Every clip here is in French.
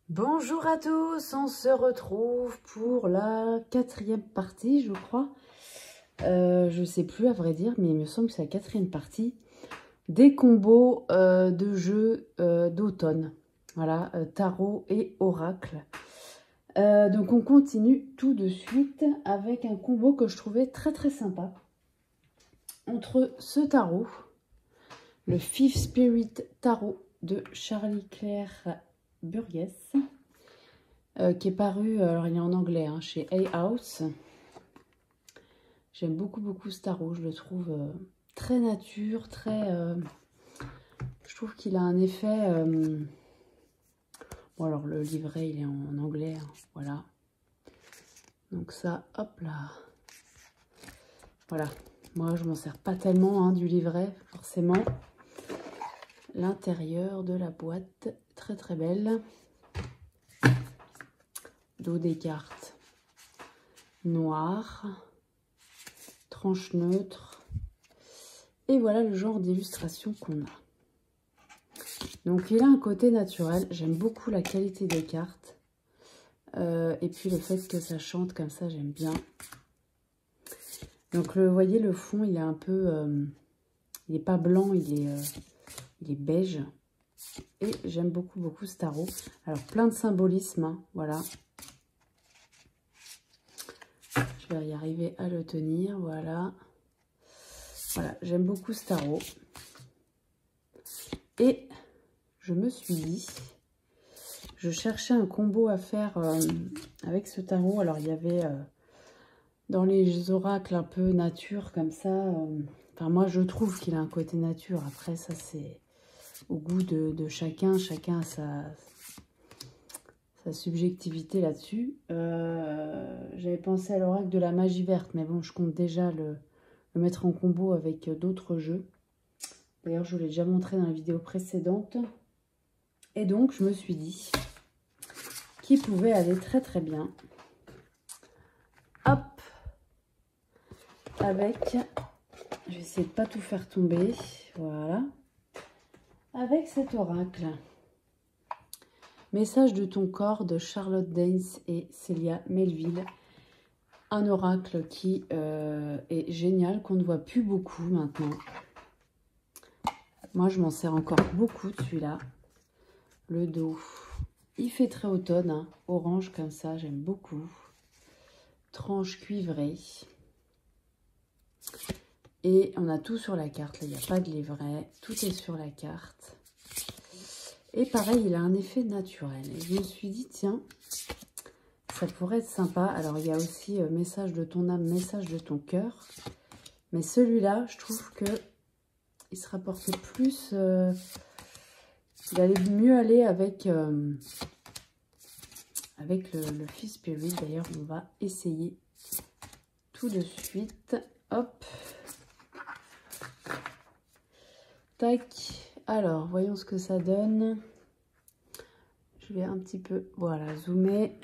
Bonjour à tous, on se retrouve pour la 4e partie, je crois. Je sais plus à vrai dire, mais il me semble que c'est la 4e partie des combos de jeux d'automne. Voilà, tarot et oracle. Donc on continue tout de suite avec un combo que je trouvais très sympa. Entre ce tarot, le Fifth Spirit Tarot de Charlie Claire Burgess. Qui est paru, alors il est en anglais, hein, chez Hay House. J'aime beaucoup ce tarot, je le trouve très nature, je trouve qu'il a un effet... Bon alors le livret il est en anglais, hein, voilà. Donc ça, hop là. Voilà, moi je m'en sers pas tellement hein, du livret, forcément. L'intérieur de la boîte, très belle. Dos des cartes noires, tranche neutre, et voilà le genre d'illustration qu'on a. Donc il a un côté naturel, j'aime beaucoup la qualité des cartes, et puis le fait que ça chante comme ça, j'aime bien. Donc vous voyez le fond, il est un peu, il n'est pas blanc, il est beige, et j'aime beaucoup ce tarot. Alors plein de symbolisme, hein, voilà. Je vais y arriver à le tenir, voilà. Voilà, j'aime beaucoup ce tarot. Et je me suis dit, je cherchais un combo à faire avec ce tarot. Alors, il y avait dans les oracles un peu nature, comme ça. Enfin, moi, je trouve qu'il a un côté nature. Après, ça, c'est au goût de chacun. Chacun a sa subjectivité là-dessus. J'avais pensé à l'oracle de la magie verte, mais bon, je compte déjà le mettre en combo avec d'autres jeux. D'ailleurs, je vous l'ai déjà montré dans la vidéo précédente. Et donc, je me suis dit qu'il pouvait aller très bien. Hop, avec, je vais essayer de ne pas tout faire tomber. Voilà. Avec cet oracle. Message de ton corps de Charlotte Daines et Célia Melville. Un oracle qui est génial, qu'on ne voit plus beaucoup maintenant. Moi, je m'en sers encore beaucoup de celui-là. Le dos, il fait très automne, hein, orange comme ça, j'aime beaucoup. Tranche cuivrée. Et on a tout sur la carte, là, il n'y a pas de livret, tout est sur la carte. Et pareil, il a un effet naturel. Et je me suis dit, tiens, ça pourrait être sympa. Alors, il y a aussi message de ton âme, message de ton cœur. Mais celui-là, je trouve que il se rapportait plus... il allait mieux aller avec le Fifth Spirit. D'ailleurs, on va essayer tout de suite. Hop. Tac. Alors, voyons ce que ça donne. Je vais un petit peu, voilà, zoomer.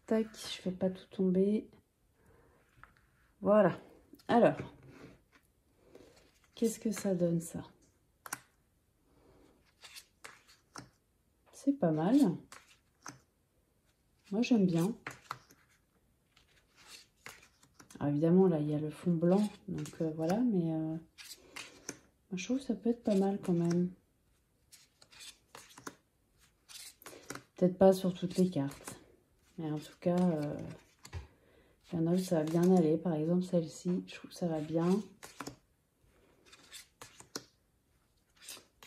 Tac, je fais pas tout tomber. Voilà. Alors, qu'est-ce que ça donne, ça? C'est pas mal. Moi, j'aime bien. Alors, évidemment, là, il y a le fond blanc. Donc, voilà. Mais je trouve que ça peut être pas mal quand même. Peut-être pas sur toutes les cartes. Mais en tout cas, il y en a où ça va bien aller. Par exemple, celle-ci, je trouve que ça va bien.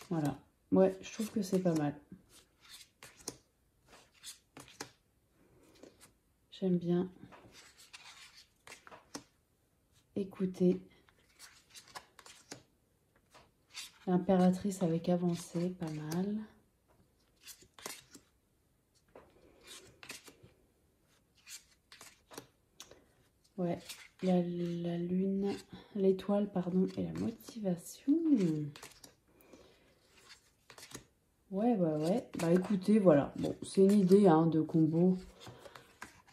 Voilà. Ouais, je trouve que c'est pas mal. J'aime bien écouter. L'impératrice avec avancée, pas mal. Ouais, la lune, l'étoile, pardon, et la motivation. Ouais. Bah écoutez, voilà. Bon, c'est une idée hein, de combo.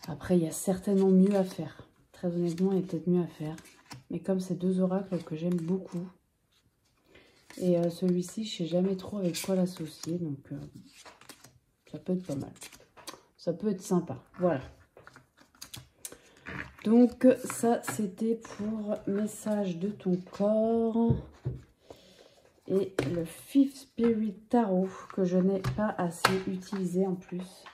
Après, il y a certainement mieux à faire. Très honnêtement, il y a peut-être mieux à faire. Mais comme c'est deux oracles que j'aime beaucoup. Et celui-ci, je ne sais jamais trop avec quoi l'associer. Donc, ça peut être pas mal. Ça peut être sympa. Voilà. Donc, ça, c'était pour Message de ton corps. Et le Fifth Spirit Tarot, que je n'ai pas assez utilisé en plus.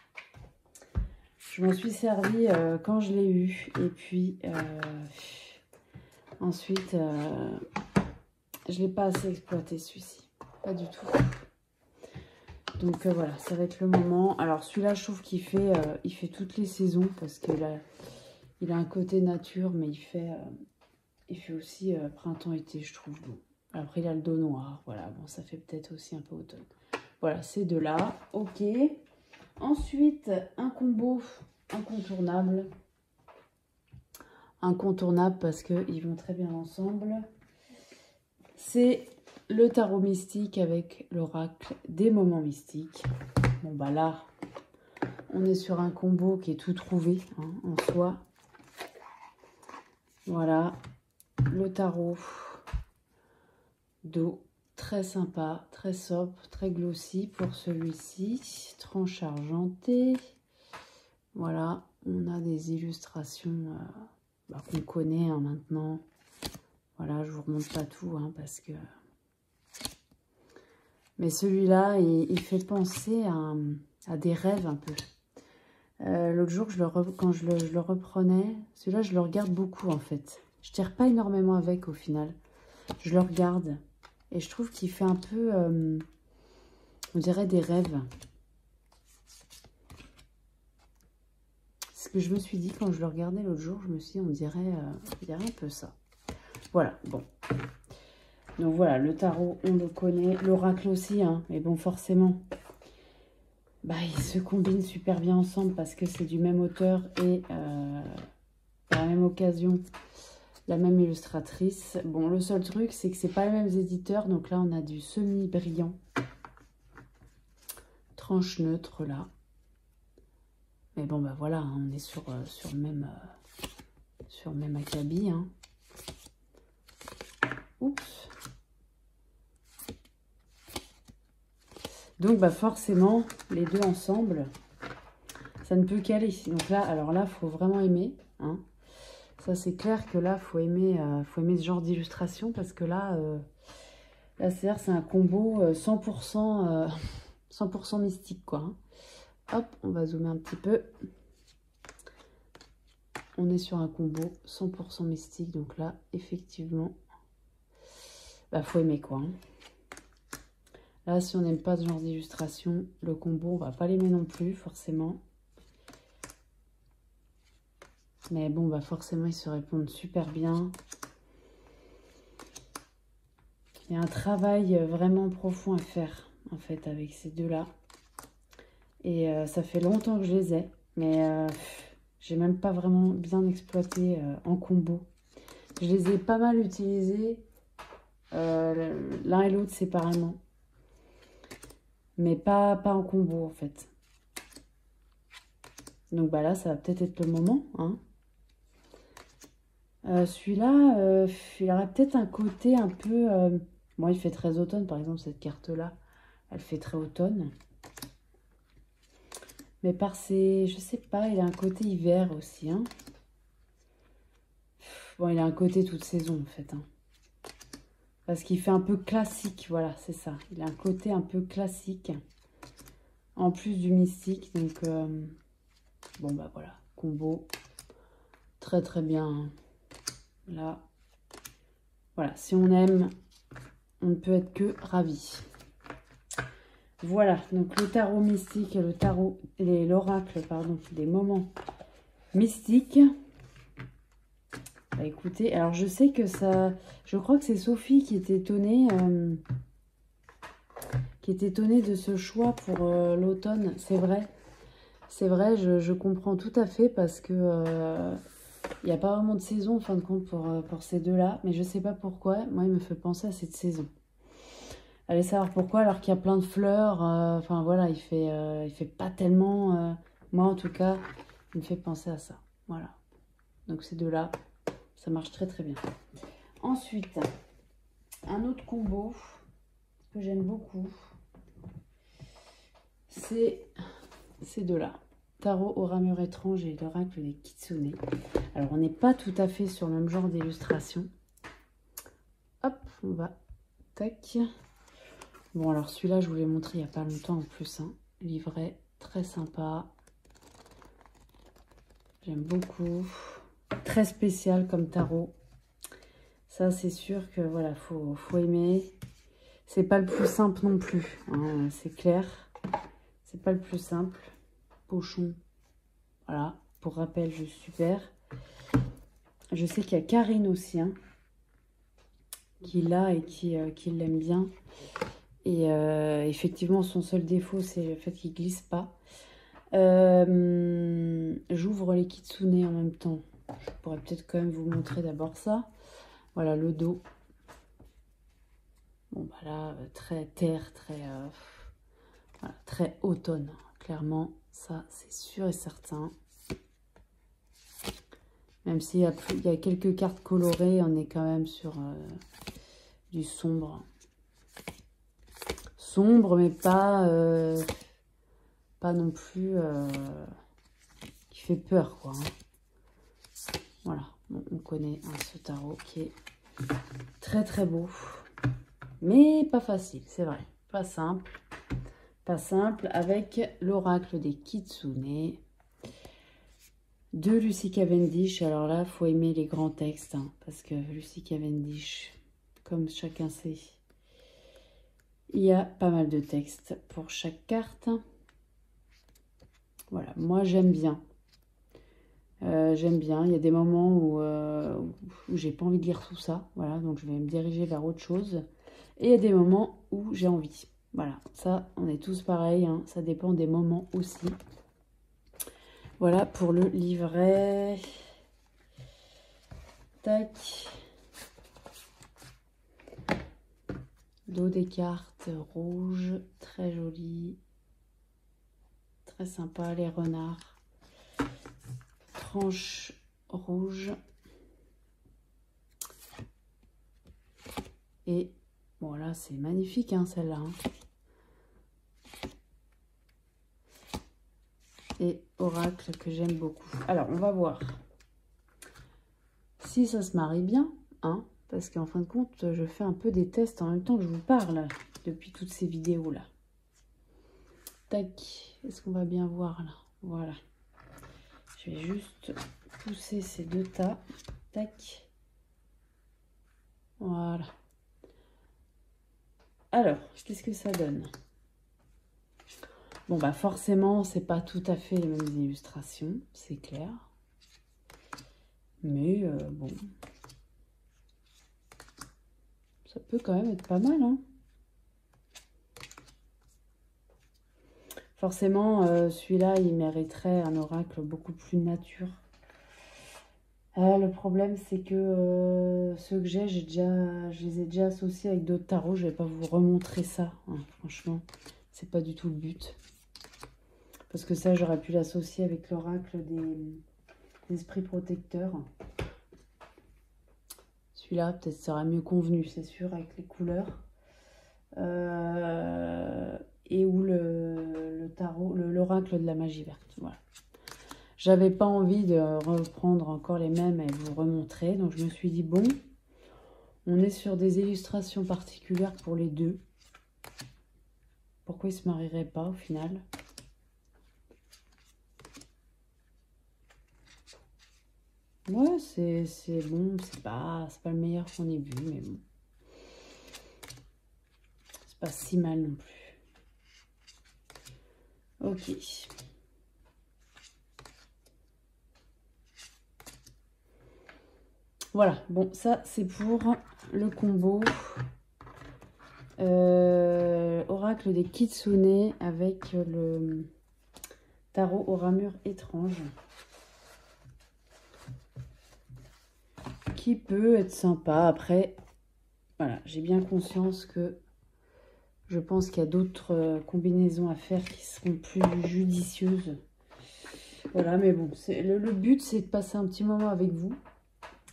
Je m'en suis servi quand je l'ai eu. Et puis, ensuite, je ne l'ai pas assez exploité, celui-ci. Pas du tout. Donc, voilà, ça va être le moment. Alors, celui-là, je trouve qu'il fait, il fait toutes les saisons. Parce qu'il a, il a un côté nature, mais il fait aussi printemps-été, je trouve. Bon. Après, il a le dos noir. Voilà, bon, ça fait peut-être aussi un peu automne. Voilà, ces deux-là. Ok. Ensuite, un combo incontournable. Incontournable parce qu'ils vont très bien ensemble. C'est le tarot mystique avec l'oracle des moments mystiques. Bon, bah là, on est sur un combo qui est tout trouvé hein, en soi. Voilà, le tarot d'eau. Très sympa, très sobre, très glossy pour celui-ci. Tranche argentée. Voilà, on a des illustrations qu'on connaît hein, maintenant. Voilà, je vous remonte pas tout hein, parce que... Mais celui-là, il fait penser à des rêves un peu. L'autre jour, quand je le reprenais, celui-là, je le regarde beaucoup en fait. Je tire pas énormément avec au final. Je le regarde et je trouve qu'il fait un peu, on dirait des rêves. Ce que je me suis dit quand je le regardais l'autre jour, je me suis dit, on dirait un peu ça. Voilà, bon. Donc voilà, le tarot, on le connaît. L'oracle aussi, hein, mais bon, forcément, bah, ils se combinent super bien ensemble parce que c'est du même auteur et par la même occasion, la même illustratrice. Bon, le seul truc, c'est que c'est pas les mêmes éditeurs. Donc là, on a du semi-brillant. Tranche neutre, là. Mais bon, bah voilà, hein, on est sur le même acabit. Hein. Oups. Donc, bah forcément, les deux ensemble, ça ne peut qu'aller. Donc là, alors là, il faut vraiment aimer. Hein. Ça, c'est clair que là, il faut aimer ce genre d'illustration parce que là, c'est-à-dire c'est un combo 100%, 100% mystique, quoi. Hein. Hop, on va zoomer un petit peu. On est sur un combo 100% mystique. Donc là, effectivement, bah, faut aimer, quoi. Hein. Là, si on n'aime pas ce genre d'illustration, le combo, on va pas l'aimer non plus, forcément. Mais bon, bah forcément, ils se répondent super bien. Il y a un travail vraiment profond à faire, en fait, avec ces deux-là. Et ça fait longtemps que je les ai, mais j'ai même pas vraiment bien exploité en combo. Je les ai pas mal utilisés, l'un et l'autre séparément. Mais pas en combo, en fait. Donc, bah là, ça va peut-être être le moment, hein. Celui-là, il aurait peut-être un côté un peu... Bon, il fait très automne, par exemple, cette carte-là. Elle fait très automne. Mais par ses... Je sais pas, il a un côté hiver aussi. Hein. Bon, il a un côté toute saison, en fait. Hein. Parce qu'il fait un peu classique, voilà, c'est ça. Il a un côté un peu classique. En plus du mystique, donc... bon, bah voilà, combo. Très, très bien. Hein. Là, voilà, si on aime, on ne peut être que ravi. Voilà, donc le tarot mystique et l'oracle, pardon, des moments mystiques. Bah, écoutez, alors je sais que ça, je crois que c'est Sophie qui était étonnée, de ce choix pour l'automne. C'est vrai, je comprends tout à fait parce que il n'y a pas vraiment de saison en fin de compte pour ces deux-là, mais je ne sais pas pourquoi. Moi, il me fait penser à cette saison. Allez savoir pourquoi, alors qu'il y a plein de fleurs. Enfin, voilà, il fait pas tellement... moi, en tout cas, il me fait penser à ça. Voilà. Donc, ces deux-là, ça marche très, très bien. Ensuite, un autre combo que j'aime beaucoup, c'est ces deux-là. tarot au ramure étrange et l'oracle des Kitsune. Alors, on n'est pas tout à fait sur le même genre d'illustration. Hop, on va... Tac. Bon, alors celui-là, je vous l'ai montré il n'y a pas longtemps en plus. Hein. Livret très sympa. J'aime beaucoup. Très spécial comme tarot. Ça, c'est sûr que voilà, faut aimer. C'est pas le plus simple non plus. Hein, c'est clair. C'est pas le plus simple. Pochon. Voilà. Pour rappel, juste super. Je sais qu'il y a Karine aussi, hein, qui l'a et qui l'aime bien. Et effectivement, son seul défaut, c'est le fait qu'il glisse pas. J'ouvre les Kitsune en même temps. Je pourrais peut-être quand même vous montrer d'abord ça. Voilà le dos. Bon, bah là, très terre, très, voilà, très automne. Clairement, ça, c'est sûr et certain. Même s'il y a quelques cartes colorées, on est quand même sur du sombre. Sombre, mais pas non plus qui fait peur, quoi. Hein. Voilà, bon, on connaît hein, ce tarot qui est très très beau. Mais pas facile, c'est vrai. Pas simple. Pas simple avec l'oracle des Kitsune de Lucy Cavendish. Alors là, il faut aimer les grands textes. Hein, parce que Lucy Cavendish, comme chacun sait, il y a pas mal de textes pour chaque carte. Voilà, moi j'aime bien. J'aime bien. Il y a des moments où j'ai pas envie de lire tout ça. Voilà, donc je vais me diriger vers autre chose. Et il y a des moments où j'ai envie. Voilà, ça, on est tous pareils. Hein, ça dépend des moments aussi. Voilà pour le livret. Tac. Dos des cartes rouges. Très joli. Très sympa, les renards. Tranche rouge. Et bon, là, c'est magnifique, hein, celle-là. Hein. Et oracle que j'aime beaucoup. Alors, on va voir si ça se marie bien, hein, parce qu'en fin de compte, je fais un peu des tests en même temps que je vous parle depuis toutes ces vidéos-là. Tac, est-ce qu'on va bien voir là? Voilà. Je vais juste pousser ces deux tas. Tac. Voilà. Alors, qu'est-ce que ça donne? Bon, bah forcément, c'est pas tout à fait les mêmes illustrations, c'est clair. Mais bon, ça peut quand même être pas mal, hein. Forcément, celui-là, il mériterait un oracle beaucoup plus nature. Le problème, c'est que ceux que j'ai, je les ai déjà associés avec d'autres tarots. Je vais pas vous remontrer ça, hein, franchement. C'est pas du tout le but. Parce que ça, j'aurais pu l'associer avec l'oracle des esprits protecteurs. Celui-là, peut-être, ça aurait mieux convenu, c'est sûr, avec les couleurs. Et ou le tarot, l'oracle de la magie verte. Voilà. J'avais pas envie de reprendre encore les mêmes et vous remontrer. Donc, je me suis dit, bon, on est sur des illustrations particulières pour les deux. Pourquoi ils ne se marieraient pas au final? Ouais, c'est bon, c'est pas le meilleur qu'on ait vu, mais bon. C'est pas si mal non plus. Ok. Voilà, bon, ça c'est pour le combo oracle des Kitsune avec le tarot aux ramures étranges. Qui peut être sympa. Après, voilà, j'ai bien conscience que je pense qu'il y a d'autres combinaisons à faire qui seront plus judicieuses. Voilà, mais bon, le but, c'est de passer un petit moment avec vous.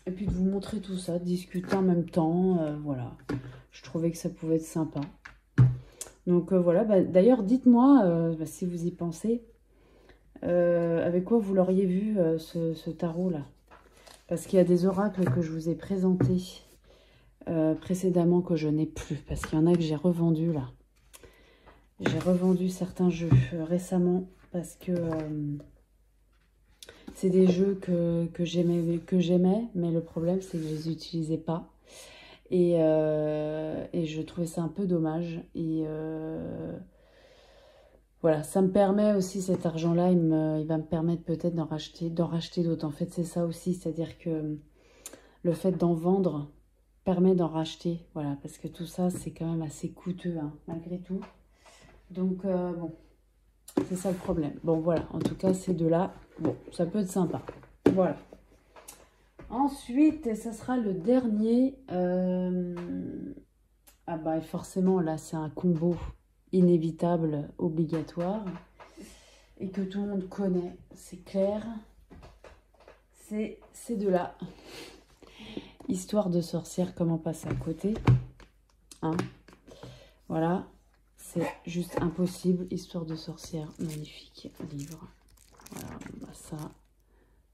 Et puis de vous montrer tout ça, de discuter en même temps. Voilà, je trouvais que ça pouvait être sympa. Donc voilà, bah, d'ailleurs, dites-moi si vous y pensez. avec quoi vous l'auriez vu, ce tarot-là. Parce qu'il y a des oracles que je vous ai présentés précédemment que je n'ai plus. Parce qu'il y en a que j'ai revendu là. J'ai revendu certains jeux récemment parce que c'est des jeux que j'aimais, mais le problème c'est que je les utilisais pas. Et je trouvais ça un peu dommage. Et voilà, ça me permet aussi, cet argent-là, il va me permettre peut-être d'en racheter d'autres. En fait, c'est ça aussi, c'est-à-dire que le fait d'en vendre permet d'en racheter. Voilà, parce que tout ça, c'est quand même assez coûteux, hein, malgré tout. Donc, bon, c'est ça le problème. Bon, voilà, en tout cas, ces deux-là, bon, ça peut être sympa. Voilà. Ensuite, ça sera le dernier. Ah bah, forcément, là, c'est un combo inévitable, obligatoire, et que tout le monde connaît, c'est clair. C'est ces deux-là. Histoire de sorcière, comment passer à côté, hein. Voilà, c'est juste impossible. Histoire de sorcière, magnifique livre. Voilà, bah ça,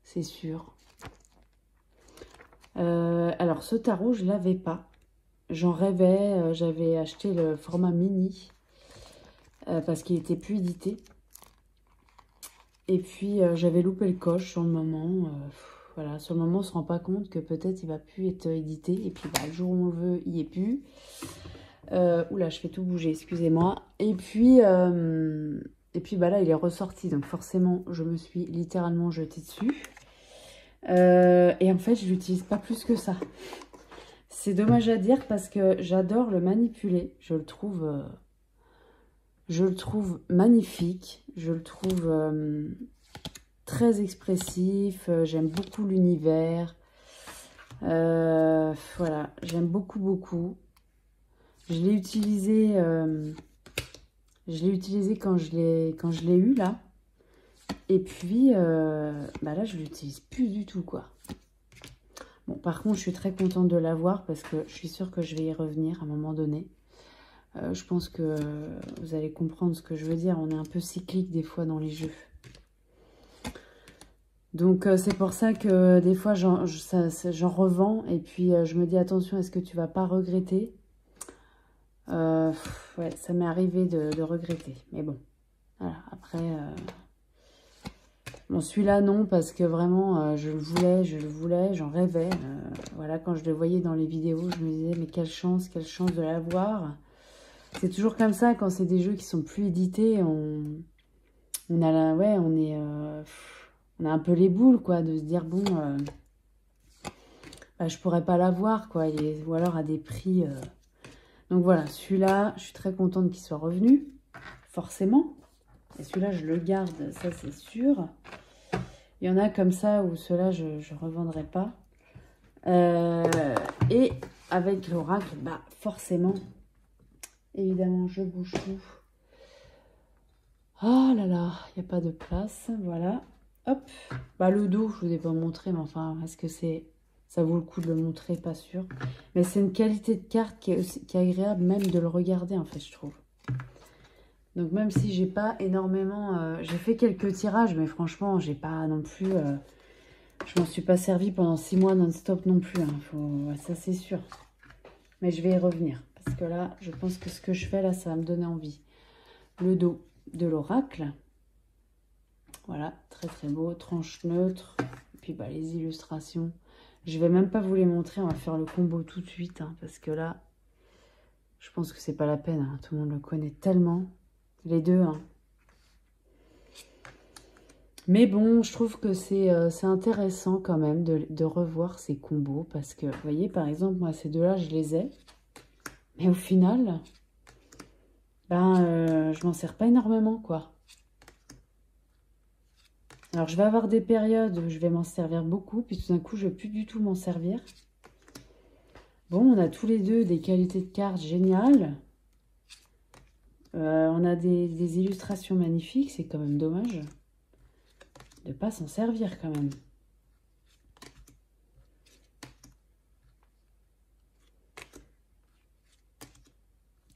c'est sûr. Alors, ce tarot, je l'avais pas. J'en rêvais. J'avais acheté le format mini parce qu'il était plus édité. Et puis, j'avais loupé le coche sur le moment. Voilà, sur le moment, on se rend pas compte que peut-être il va plus être édité. Et puis, bah, le jour où on le veut, il n'y est plus. Oula, je fais tout bouger, excusez-moi. Et puis bah là, il est ressorti. Donc, forcément, je me suis littéralement jetée dessus. Et en fait, je l'utilise pas plus que ça. C'est dommage à dire parce que j'adore le manipuler. Je le trouve magnifique. Je le trouve très expressif. J'aime beaucoup l'univers. Voilà, j'aime beaucoup, beaucoup. Je l'ai utilisé quand je l'ai eu là. Et puis, bah là, je l'utilise plus du tout, quoi. Bon, par contre, je suis très contente de l'avoir parce que je suis sûre que je vais y revenir à un moment donné. Je pense que vous allez comprendre ce que je veux dire. On est un peu cyclique des fois dans les jeux. Donc, c'est pour ça que des fois, j'en revends. Et puis, je me dis, attention, est-ce que tu vas pas regretter? Ouais, ça m'est arrivé de regretter. Mais bon, voilà, après... Bon, celui-là, non, parce que vraiment, je le voulais, j'en rêvais. Voilà, quand je le voyais dans les vidéos, je me disais, mais quelle chance de l'avoir. C'est toujours comme ça, quand c'est des jeux qui sont plus édités, on a ouais, on a un peu les boules, quoi, de se dire, bon, bah, je pourrais pas l'avoir, quoi, ou alors à des prix... Donc voilà, celui-là, je suis très contente qu'il soit revenu, forcément. Et celui-là, je le garde, ça c'est sûr. Il y en a comme ça où ceux-là, je ne revendrai pas. Et avec l'oracle, bah forcément, évidemment, je bouge tout. Oh là là, il n'y a pas de place, voilà. Hop, bah le dos, je ne vous ai pas montré, mais enfin, est-ce que ça vaut le coup de le montrer? Pas sûr. Mais c'est une qualité de carte qui est agréable même de le regarder, en fait, je trouve. Donc même si j'ai pas énormément... j'ai fait quelques tirages, mais franchement, j'ai pas non plus... je m'en suis pas servi pendant 6 mois non-stop non plus. Hein. Ça, c'est sûr. Mais je vais y revenir. Parce que là, je pense que ce que je fais là, ça va me donner envie. Le dos de l'oracle. Voilà, très très beau. Tranche neutre. Et puis bah, les illustrations. Je vais même pas vous les montrer. On va faire le combo tout de suite. Hein, parce que là, je pense que c'est pas la peine. Hein. Tout le monde le connaît tellement. Les deux, hein. Mais bon, je trouve que c'est intéressant quand même de revoir ces combos. Parce que, vous voyez, par exemple, moi, ces deux-là, je les ai. Mais au final, ben, je m'en sers pas énormément, quoi. Alors, je vais avoir des périodes où je vais m'en servir beaucoup. Puis tout d'un coup, je ne vais plus du tout m'en servir. Bon, on a tous les deux des qualités de cartes géniales. On a des illustrations magnifiques. C'est quand même dommage de ne pas s'en servir quand même.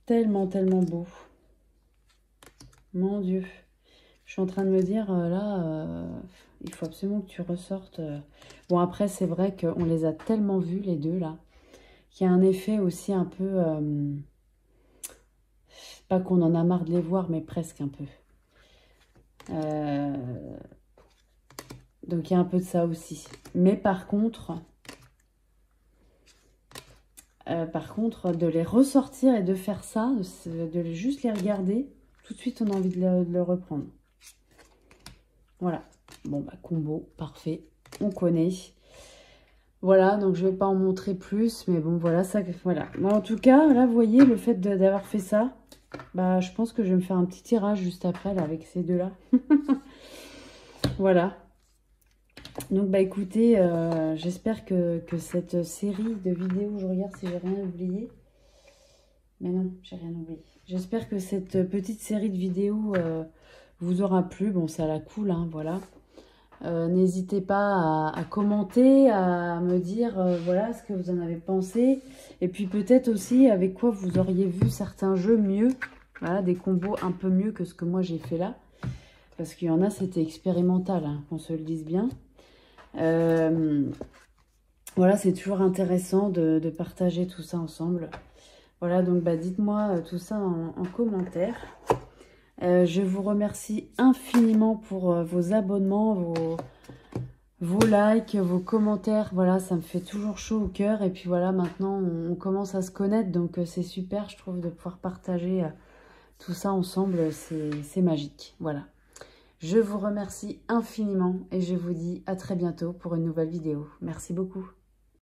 Tellement, tellement beau. Mon Dieu. suis en train de me dire, là, il faut absolument que tu ressortes. Bon, après, c'est vrai qu'on les a tellement vus, les deux, là, qu'il y a un effet aussi un peu... pas qu'on en a marre de les voir, mais presque un peu. Donc, il y a un peu de ça aussi. Mais par contre, de les ressortir et de faire ça, de juste les regarder, tout de suite, on a envie de le reprendre. Voilà. Bon, bah, combo, parfait. On connaît. Voilà, donc je vais pas en montrer plus, mais bon, voilà, ça, voilà. Bon, en tout cas, là, vous voyez, le fait d'avoir fait ça, bah, je pense que je vais me faire un petit tirage juste après, là, avec ces deux-là. Voilà. Donc, bah, écoutez, j'espère que cette série de vidéos, je regarde si j'ai rien oublié. Mais non, j'ai rien oublié. J'espère que cette petite série de vidéos vous aura plu. Bon, ça la cool, hein, voilà. N'hésitez pas à commenter, à me dire voilà ce que vous en avez pensé. Et puis peut-être aussi avec quoi vous auriez vu certains jeux mieux. Voilà, des combos un peu mieux que ce que moi j'ai fait là. Parce qu'il y en a, c'était expérimental, hein, qu'on se le dise bien. Voilà, c'est toujours intéressant de partager tout ça ensemble. Voilà, donc bah, dites-moi tout ça en commentaire. Je vous remercie infiniment pour vos abonnements, vos likes, vos commentaires. Voilà, ça me fait toujours chaud au cœur. Et puis voilà, maintenant, on commence à se connaître. Donc, c'est super, je trouve, de pouvoir partager tout ça ensemble. C'est magique. Voilà. Je vous remercie infiniment et je vous dis à très bientôt pour une nouvelle vidéo. Merci beaucoup.